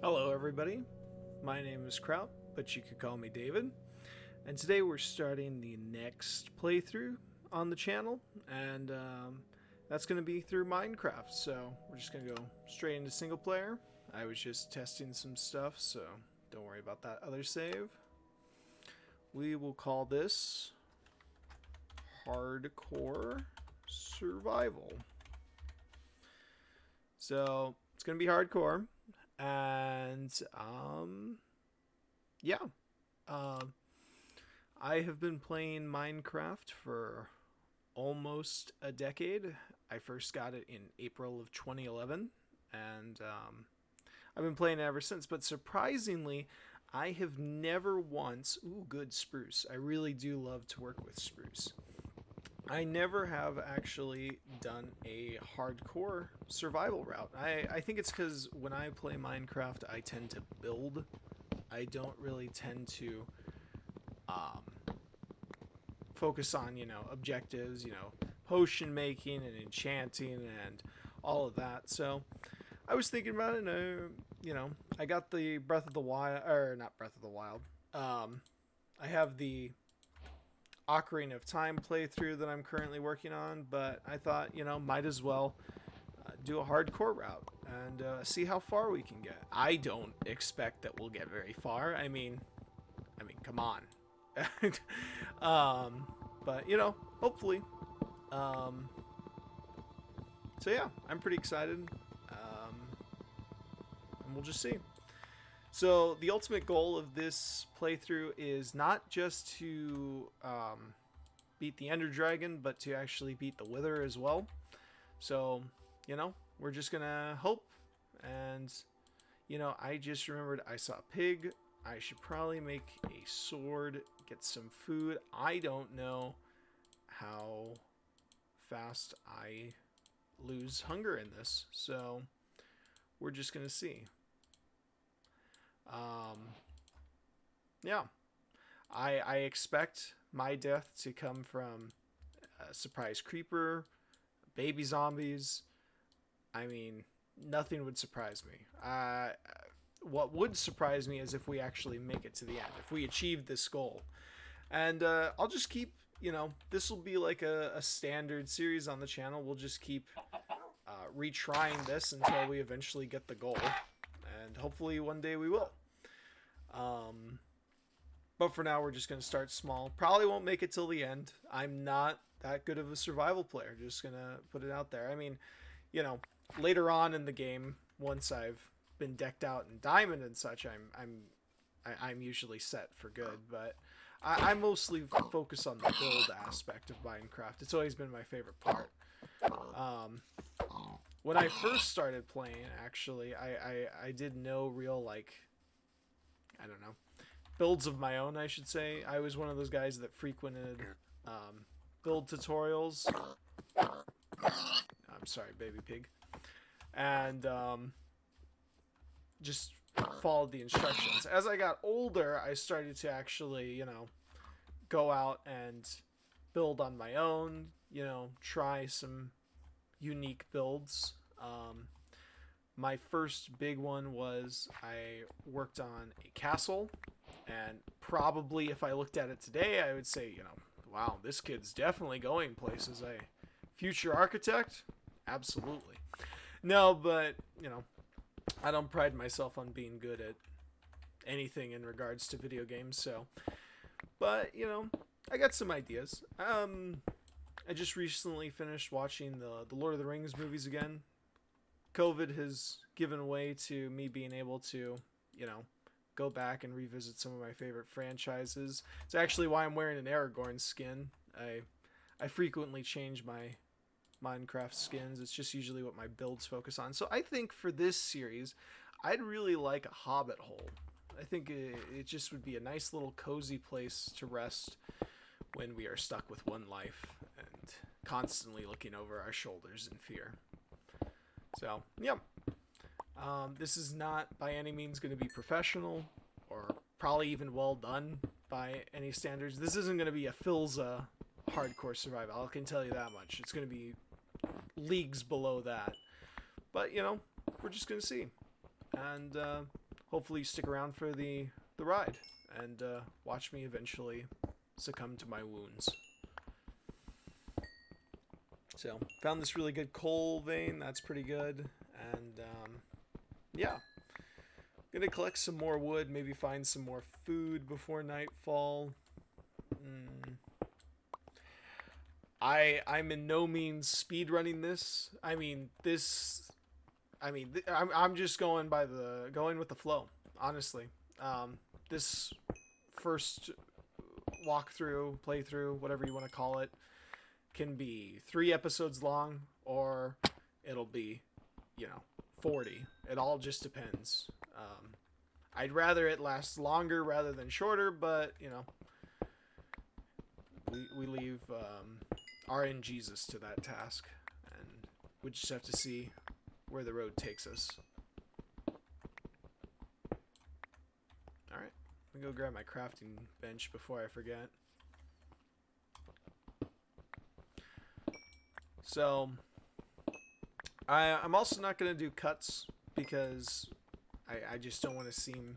Hello, everybody. My name is Kraut, but you could call me David. And today we're starting the next playthrough on the channel, and that's going to be through Minecraft. So we're just going to go straight into single player. I was just testing some stuff, so don't worry about that other save. We will call this Hardcore Survival. So it's going to be hardcore. And yeah, I have been playing Minecraft for almost a decade. I first got it in April of 2011, and I've been playing it ever since. But surprisingly, I have never once... Ooh, good spruce. I really do love to work with spruce. I never have actually done a hardcore survival route. I think it's because when I play Minecraft, I tend to build. I don't really tend to focus on, objectives, potion making and enchanting and all of that. So I was thinking about it, and, I got the Breath of the Wild, or not Breath of the Wild. I have the Ocarina of Time playthrough that I'm currently working on, but I thought, might as well do a hardcore route and see how far we can get. I don't expect that we'll get very far. I mean, come on. But hopefully. So yeah, I'm pretty excited, and we'll just see. So the ultimate goal of this playthrough is not just to beat the Ender Dragon, but to actually beat the Wither as well. So, we're just gonna hope. And, I just remembered I saw a pig. I should probably make a sword, get some food. I don't know how fast I lose hunger in this. So, we're just gonna see. Yeah, I expect my death to come from a surprise creeper, baby zombies. I mean, nothing would surprise me. What would surprise me is if we actually make it to the end, if we achieve this goal. And I'll just keep, this will be like a standard series on the channel. We'll just keep retrying this until we eventually get the goal. And hopefully one day we will. But for now, we're just going to start small. Probably won't make it till the end. I'm not that good of a survival player. Just going to put it out there. I mean, later on in the game, once I've been decked out in diamond and such, I'm usually set for good. But I mostly focus on the build aspect of Minecraft. It's always been my favorite part. When I first started playing, actually, I did no real, I don't know, builds of my own, I should say. I was one of those guys that frequented build tutorials. I'm sorry, baby pig. And just followed the instructions. As I got older, I started to actually, go out and build on my own, try some unique builds. My first big one was I worked on a castle, and probably if I looked at it today, I would say, wow, this kid's definitely going places. A future architect? Absolutely. No, but, I don't pride myself on being good at anything in regards to video games, so. But, I got some ideas. I just recently finished watching the Lord of the Rings movies again. COVID has given way to me being able to, go back and revisit some of my favorite franchises. It's actually why I'm wearing an Aragorn skin. I frequently change my Minecraft skins. It's just usually what my builds focus on. So I think for this series, I'd really like a hobbit hole. I think it just would be a nice little cozy place to rest when we are stuck with one life and constantly looking over our shoulders in fear. So, yeah. This is not by any means going to be professional or probably even well done by any standards. This isn't going to be a Philza hardcore survival. I can tell you that much. It's going to be leagues below that. But, we're just going to see. And hopefully you stick around for the ride and watch me eventually succumb to my wounds. So, found this really good coal vein. That's pretty good. And, yeah. Gonna collect some more wood, maybe find some more food before nightfall. I'm in no means speed running this. I'm just going with the flow, honestly. This first walkthrough, playthrough, whatever you want to call it, can be 3 episodes long, or it'll be, 40. It all just depends. I'd rather it last longer rather than shorter, but, we leave RNGesus to that task, and we just have to see where the road takes us. Alright, let me go grab my crafting bench before I forget. So, I'm also not going to do cuts because I just don't want to seem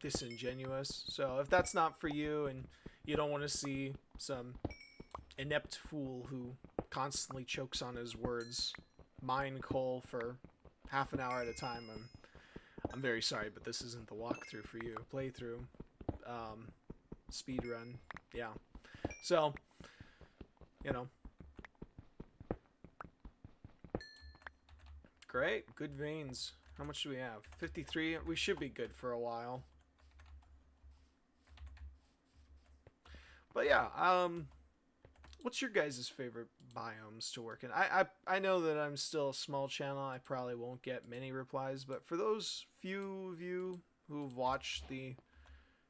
disingenuous. So if that's not for you and you don't want to see some inept fool who constantly chokes on his words mine coal for half an hour at a time, I'm very sorry, but this isn't the walkthrough for you. Playthrough, speed run, yeah. So, great, good veins. How much do we have? 53. We should be good for a while. But yeah, what's your guys' favorite biomes to work in? I know that I'm still a small channel. I probably won't get many replies, but for those few of you who've watched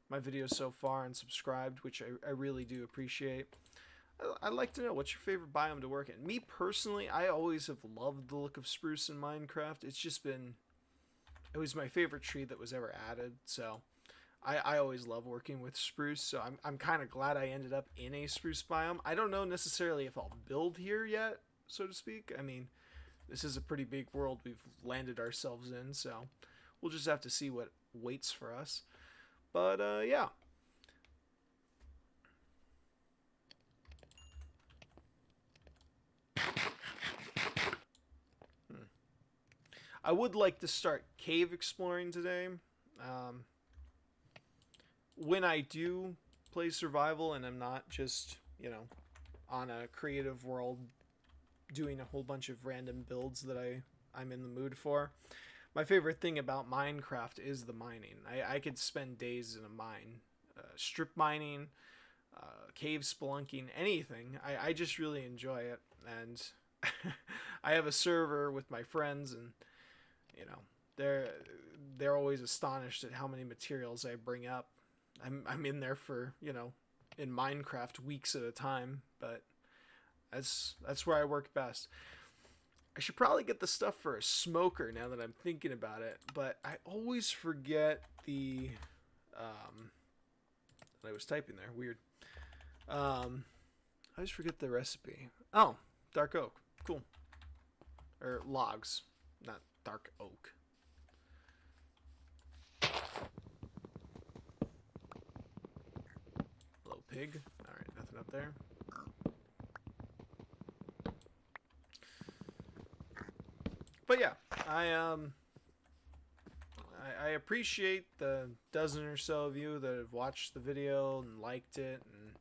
my videos so far and subscribed, which I really do appreciate, I'd like to know, what's your favorite biome to work in? Me personally, I always have loved the look of spruce in Minecraft. It was my favorite tree that was ever added, so I always love working with spruce, so I'm kind of glad I ended up in a spruce biome. I don't know necessarily if I'll build here yet, so to speak. I mean, this is a pretty big world we've landed ourselves in, so we'll just have to see what waits for us. But, yeah. I would like to start cave exploring today. When I do play survival and I'm not just, on a creative world doing a whole bunch of random builds that I'm in the mood for, my favorite thing about Minecraft is the mining. I could spend days in a mine, strip mining, cave spelunking, anything. I just really enjoy it, and I have a server with my friends, and they're always astonished at how many materials I bring up. I'm in there for, in Minecraft weeks at a time, but that's where I work best. I should probably get the stuff for a smoker now that I'm thinking about it, but I always forget the I was typing there, weird. I always forget the recipe. Oh, dark oak. Cool. Or logs, not dark oak. Hello, pig. Alright, nothing up there. But yeah, I appreciate the dozen or so of you that have watched the video and liked it, and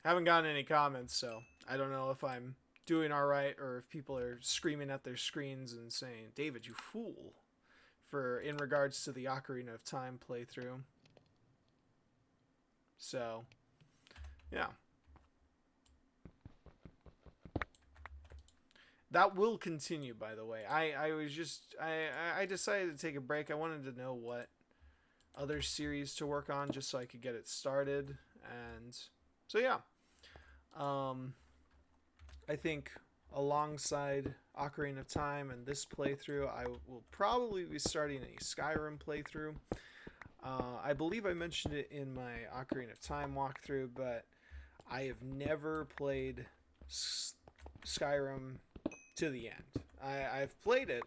haven't gotten any comments, so I don't know if I'm doing all right or if people are screaming at their screens and saying, "David, you fool," in regards to the Ocarina of Time playthrough. So, yeah. That will continue, by the way. I decided to take a break. I wanted to know what other series to work on just so I could get it started. And so, yeah. I think alongside Ocarina of Time and this playthrough, I will probably be starting a Skyrim playthrough. I believe I mentioned it in my Ocarina of Time walkthrough, but I have never played Skyrim to the end. I've played it,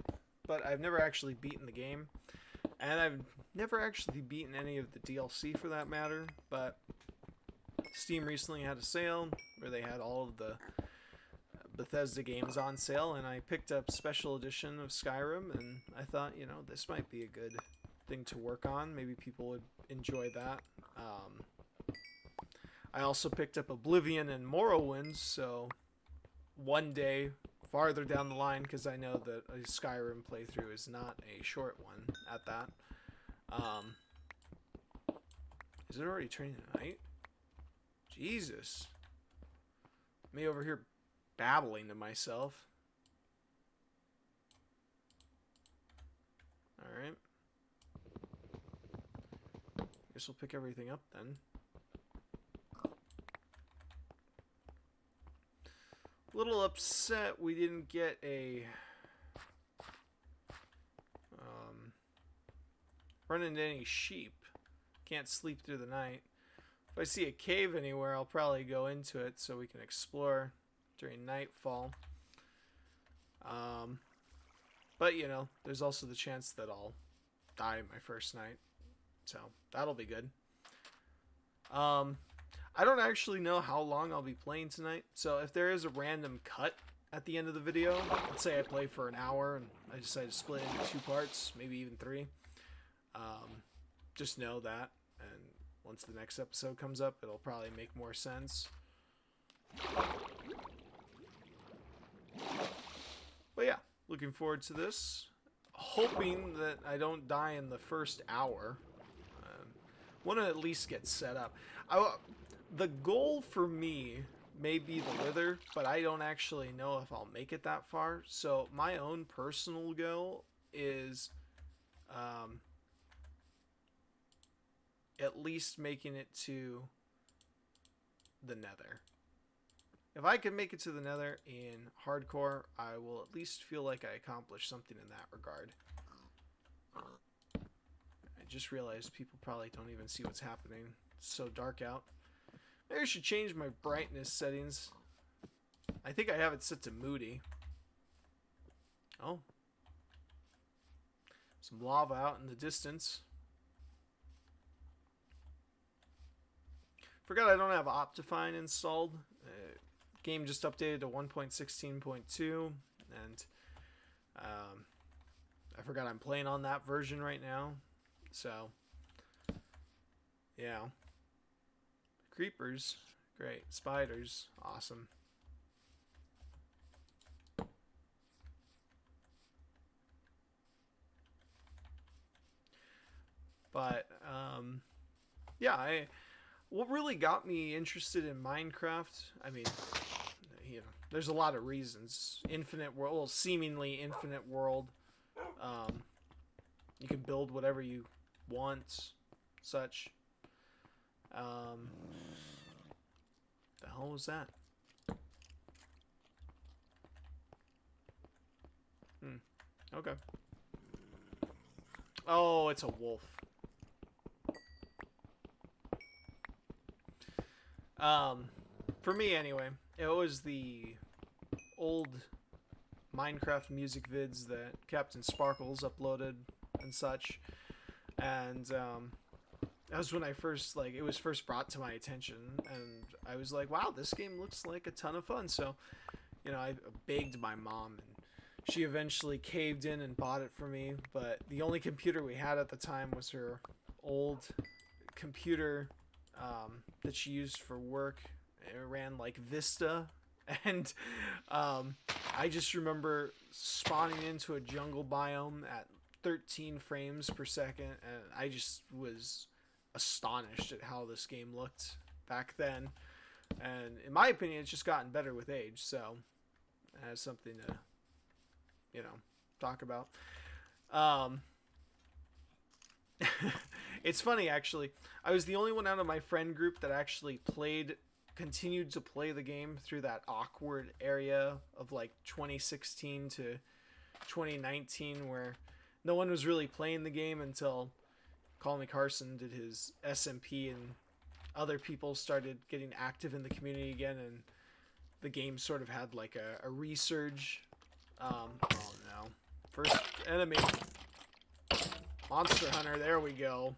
but I've never actually beaten the game. And I've never actually beaten any of the DLC for that matter, but Steam recently had a sale where they had all of the Bethesda games on sale, and I picked up Special Edition of Skyrim, and I thought, you know, this might be a good thing to work on. Maybe people would enjoy that. I also picked up Oblivion and Morrowind, so one day farther down the line, because I know that a Skyrim playthrough is not a short one at that. Is it already turning night? Jesus. Me over here babbling to myself. Alright. Guess we'll pick everything up then. Little upset we didn't get a run into any sheep. Can't sleep through the night. If I see a cave anywhere, I'll probably go into it so we can explore during nightfall. But you know, there's also the chance that I'll die my first night, so that'll be good. I don't actually know how long I'll be playing tonight, so if there is a random cut at the end of the video, let's say I play for an hour and I decide to split it into 2 parts, maybe even 3, just know that, and once the next episode comes up, it'll probably make more sense. But yeah, looking forward to this. Hoping that I don't die in the first hour. Want to at least get set up. The goal for me may be the Wither, but I don't actually know if I'll make it that far. So my own personal goal is at least making it to the Nether. If I can make it to the Nether in hardcore, I will at least feel like I accomplished something in that regard. I just realized people probably don't even see what's happening. It's so dark out. Maybe I should change my brightness settings. I think I have it set to moody. Oh. Some lava out in the distance. Forgot I don't have Optifine installed. Game just updated to 1.16.2, and I forgot I'm playing on that version right now. So, yeah. Creepers, great. Spiders, awesome. But, yeah, what really got me interested in Minecraft, I mean, you know, there's a lot of reasons. Infinite world, well, seemingly infinite world. You can build whatever you want, such. The hell was that? Okay. Oh, it's a wolf. For me anyway, it was the old Minecraft music vids that Captain Sparkles uploaded and such, and that was when I first, like, it was first brought to my attention, and I was like, wow, this game looks like a ton of fun. So, you know, I begged my mom, and she eventually caved in and bought it for me. But the only computer we had at the time was her old computer that she used for work. It ran like Vista, and I just remember spawning into a jungle biome at 13 frames per second, and I just was astonished at how this game looked back then. And in my opinion, it's just gotten better with age, so it has something to, you know, talk about. It's funny, actually. I was the only one out of my friend group that actually continued to play the game through that awkward area of like 2016 to 2019, where no one was really playing the game until Call Me Carson did his SMP and other people started getting active in the community again, and the game sort of had like a resurge. Oh no. First enemy. Monster Hunter, there we go.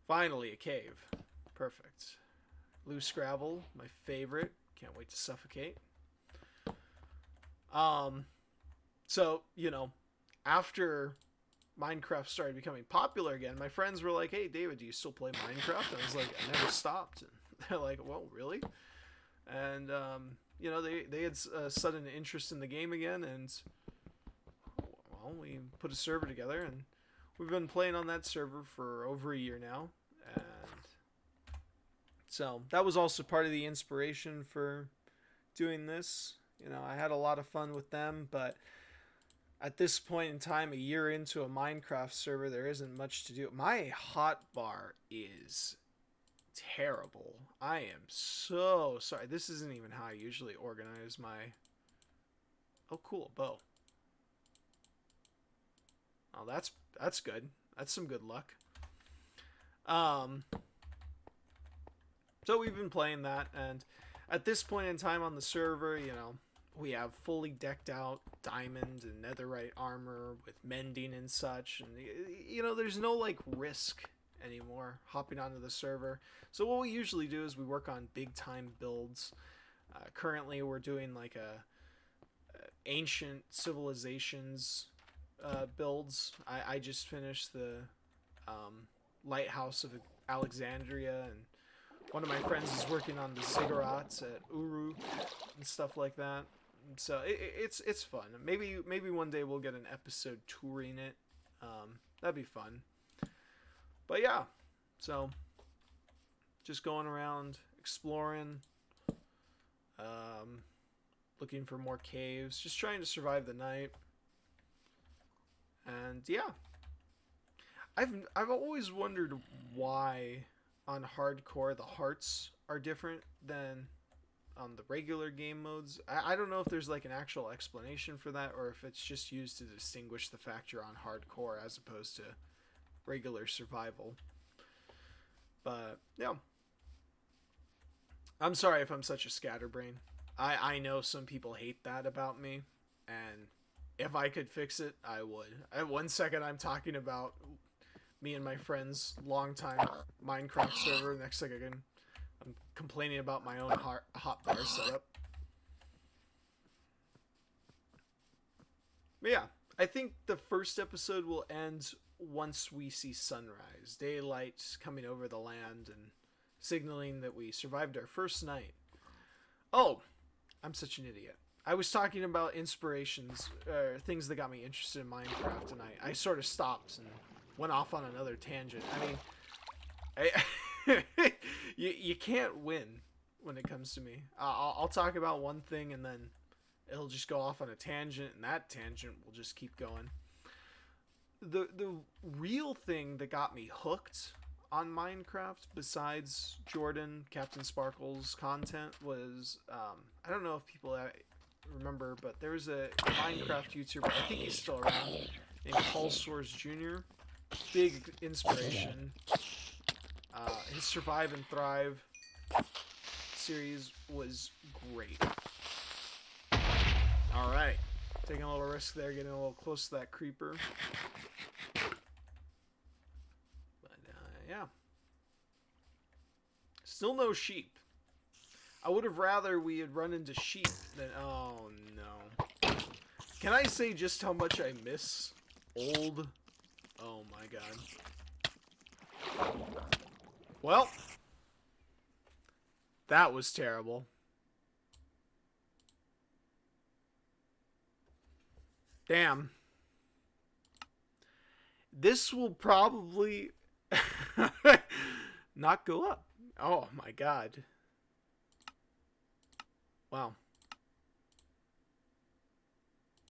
Finally, a cave. Perfect. Loose gravel, my favorite. Can't wait to suffocate. So, you know, after Minecraft started becoming popular again, my friends were like, "Hey, David, do you still play Minecraft?" And I was like, "I never stopped." And they're like, "Well, really?" And you know, they had a sudden interest in the game again, and well, we put a server together, and we've been playing on that server for over a year now. And so that was also part of the inspiration for doing this. You know, I had a lot of fun with them, but at this point in time, a year into a Minecraft server, there isn't much to do. My hotbar is terrible. I am so sorry. This isn't even how I usually organize my... Oh, cool, bow. Oh, that's good. That's some good luck. So we've been playing that, and at this point in time on the server, you know, we have fully decked out diamond and netherite armor with mending and such, and you know, there's no like risk anymore hopping onto the server. So what we usually do is we work on big time builds. Currently we're doing like a ancient civilizations builds. I just finished the lighthouse of Alexandria, and one of my friends is working on the ziggurats at Uru and stuff like that. And so it's fun. Maybe one day we'll get an episode touring it. That'd be fun. But yeah, so just going around exploring, looking for more caves, just trying to survive the night. And yeah, I've always wondered why on hardcore the hearts are different than on the regular game modes. I don't know if there's like an actual explanation for that, or if it's just used to distinguish the fact you're on hardcore as opposed to regular survival. But yeah, I'm sorry if I'm such a scatterbrain. I know some people hate that about me, and if I could fix it, I would. At one second I'm talking about me and my friends' longtime Minecraft server. Next second I'm complaining about my own hotbar setup. But yeah, I think the first episode will end once we see sunrise. Daylight coming over the land and signaling that we survived our first night. Oh, I'm such an idiot. I was talking about inspirations, things that got me interested in Minecraft, and I sort of stopped and went off on another tangent. I mean, you can't win when it comes to me. I'll talk about one thing and then it'll just go off on a tangent, and that tangent will just keep going. The real thing that got me hooked on Minecraft, besides Jordan, Captain Sparkle's content, was I don't know if people remember, but there was a Minecraft YouTuber, I think he's still around, named Paul Soares Jr. Big inspiration. His Survive and Thrive series was great. Alright, taking a little risk there, getting a little close to that creeper. But yeah, still no sheep. I would have rather we had run into sheep than... Oh no. Can I say just how much I miss old... Oh my god. Well, that was terrible. Damn. This will probably not go up. Oh my god. Wow.